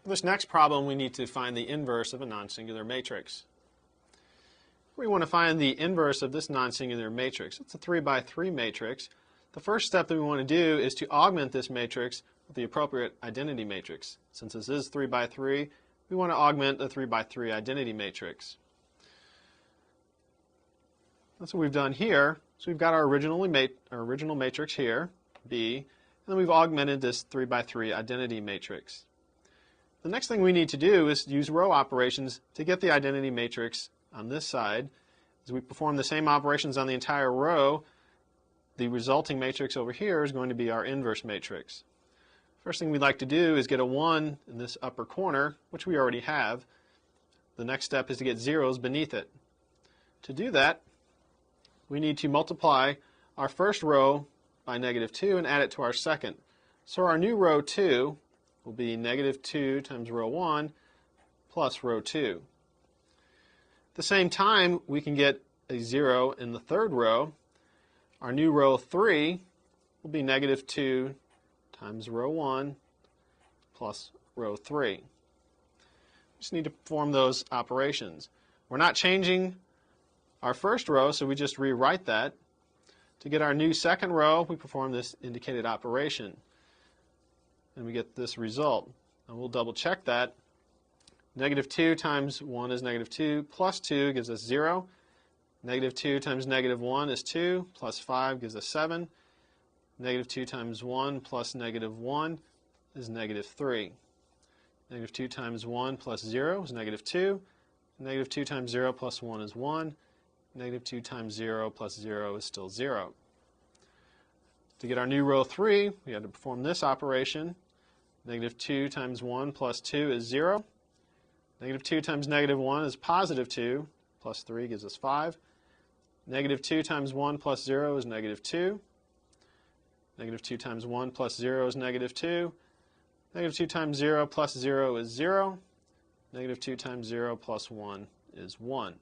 For this next problem, we need to find the inverse of a non-singular matrix. We want to find the inverse of this non-singular matrix. It's a 3 by 3 matrix. The first step that we want to do is to augment this matrix with the appropriate identity matrix. Since this is 3 by 3, we want to augment the 3 by 3 identity matrix. That's what we've done here. So we've got our original matrix here, B, and then we've augmented this 3 by 3 identity matrix. The next thing we need to do is use row operations to get the identity matrix on this side. As we perform the same operations on the entire row, the resulting matrix over here is going to be our inverse matrix. First thing we'd like to do is get a 1 in this upper corner, which we already have. The next step is to get zeros beneath it. To do that, we need to multiply our first row by -2 and add it to our second. So our new row 2 will be -2 times row 1 plus row 2. At the same time, we can get a 0 in the third row. Our new row 3 will be -2 times row 1 plus row 3. We just need to perform those operations. We're not changing our first row, so we just rewrite that. To get our new second row, we perform this indicated operation, and we get this result. And we'll double check that. -2 times 1 is -2, plus 2 gives us 0. -2 times -1 is 2, plus 5 gives us 7. -2 times 1 plus -1 is -3. -2 times 1 plus 0 is -2. -2 times 0 plus 1 is 1. -2 times 0 plus 0 is still 0. To get our new row 3, we had to perform this operation. -2 times 1 plus 2 is 0. -2 times -1 is +2, plus 3 gives us 5. -2 times 1 plus 0 is -2. -2 times 1 plus 0 is -2. -2 times 0 plus 0 is 0. -2 times 0 plus 1 is 1.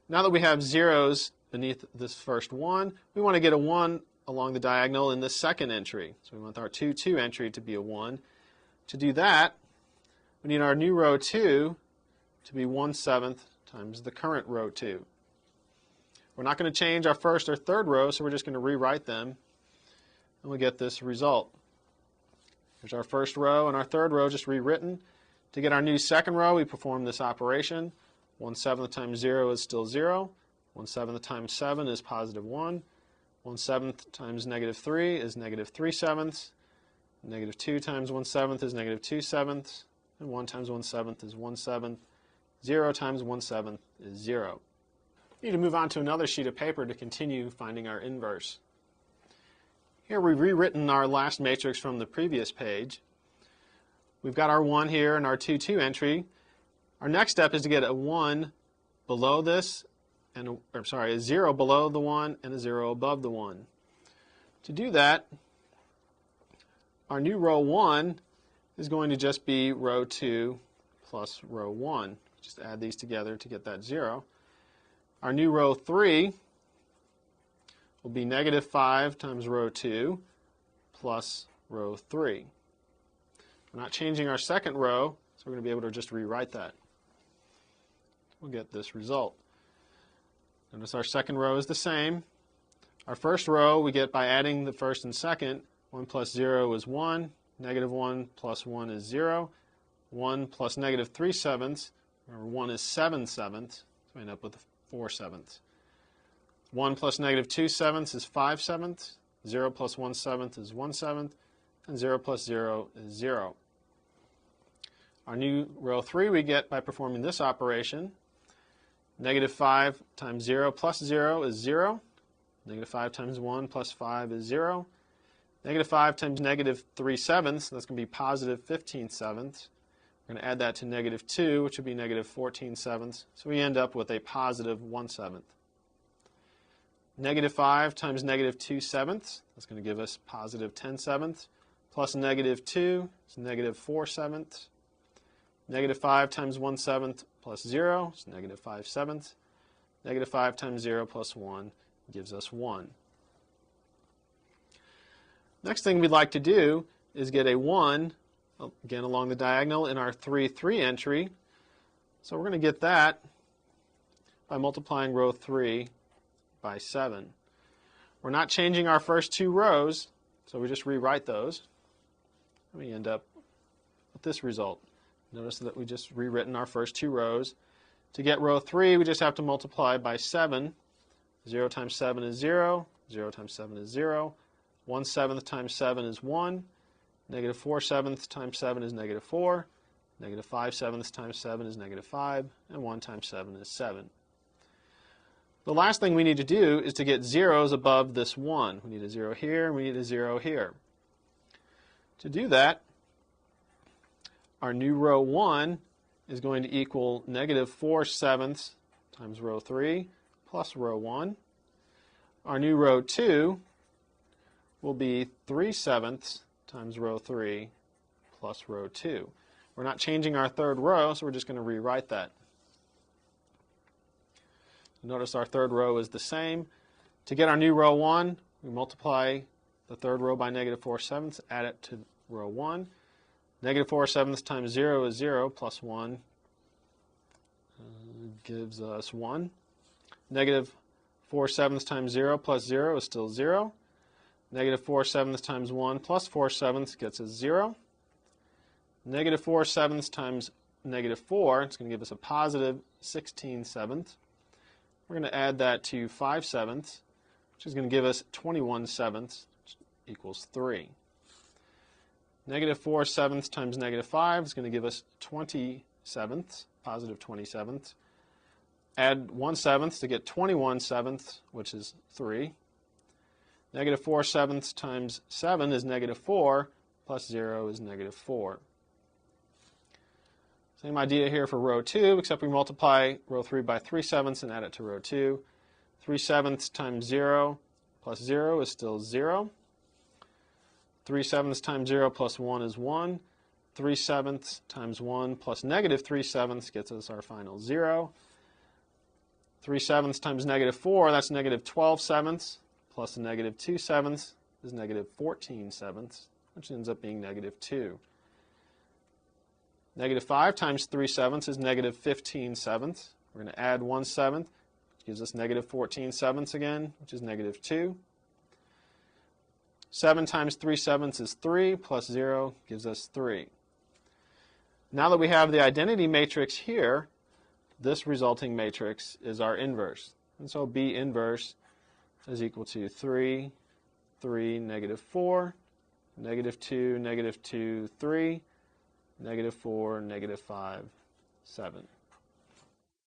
Now that we have zeros beneath this first 1, we want to get a 1 along the diagonal in the second entry. So we want our 2 entry to be a 1. To do that, we need our new row 2 to be 1/7 times the current row 2. We're not going to change our first or third row, so we're just going to rewrite them, and we'll get this result. Here's our first row and our third row just rewritten. To get our new second row, we perform this operation. 1/7 times 0 is still 0. 1/7 times 7 is +1. 1/7 times -3 is -3/7. -2 times 1/7 is -2/7. And 1 times 1/7 is 1/7. 0 times 1/7 is 0. We need to move on to another sheet of paper to continue finding our inverse. Here we've rewritten our last matrix from the previous page. We've got our 1 here and our 2 entry. Our next step is to get a 1 below this, a 0 below the 1 and a 0 above the 1. To do that, our new row 1 is going to just be row 2 plus row 1. Just add these together to get that 0. Our new row 3 will be -5 times row 2 plus row 3. We're not changing our second row, so we're going to be able to just rewrite that. We'll get this result. Notice our second row is the same. Our first row we get by adding the first and second. 1 plus 0 is 1. -1 plus 1 is 0. 1 plus -3/7. Remember, 1 is 7/7. So we end up with 4/7. 1 plus -2/7 is 5/7. 0 plus 1/7 is 1/7. And 0 plus 0 is 0. Our new row 3 we get by performing this operation. -5 times 0 plus 0 is 0. -5 times 1 plus 5 is 0. -5 times -3/7, that's going to be +15/7. We're going to add that to -2, which would be -14/7. So we end up with a +1/7. -5 times -2/7, that's going to give us +10/7. Plus -2 is -4/7. -5 times 1/7 plus 0 is -5/7. -5 times 0 plus 1 gives us 1. Next thing we'd like to do is get a 1 again along the diagonal in our 3, 3 entry. So we're going to get that by multiplying row 3 by 7. We're not changing our first 2 rows, so we just rewrite those. And we end up with this result. Notice that we just rewritten our first 2 rows. To get row 3, we just have to multiply by 7. 0 times 7 is 0. 0 times 7 is 0. 1/7 times 7 is 1. Negative 4/7 times 7 is negative 4. Negative 5/7 times 7 is negative 5. And 1 times 7 is 7. The last thing we need to do is to get zeros above this 1. We need a 0 here, and we need a 0 here. To do that, our new row 1 is going to equal negative 4/7 times row 3 plus row 1. Our new row 2 will be 3/7 times row 3 plus row 2. We're not changing our third row, so we're just going to rewrite that. Notice our third row is the same. To get our new row 1, we multiply the third row by negative 4/7, add it to row 1. Negative 4/7 times 0 is 0, plus 1 gives us 1. Negative 4/7 times 0 plus 0 is still 0. Negative 4/7 times 1 plus 4/7 gets us 0. Negative 4/7 times negative 4, it's going to give us a positive 16/7. We're going to add that to 5/7, which is going to give us 21/7, which equals 3. Negative 4/7 times negative 5 is going to give us 27, positive 27. Add 1/7 to get 21/7, which is 3. Negative 4/7 times 7 is negative 4, plus 0 is negative 4. Same idea here for row 2, except we multiply row 3 by 3/7 and add it to row 2. 3/7 times 0 plus 0 is still 0. 3/7 times 0 plus 1 is 1. 3/7 times 1 plus negative 3/7 gets us our final 0. 3/7 times negative 4, that's negative 12/7, plus a negative 2/7 is negative 14/7, which ends up being negative 2. Negative 5 times 3/7 is negative 15/7. We're going to add 1/7, which gives us negative 14/7 again, which is negative 2. 7 times 3/7 is 3, plus 0 gives us 3. Now that we have the identity matrix here, this resulting matrix is our inverse. And so B inverse is equal to 3, 3, negative 4, negative 2, negative 2, 3, negative 4, negative 5, 7.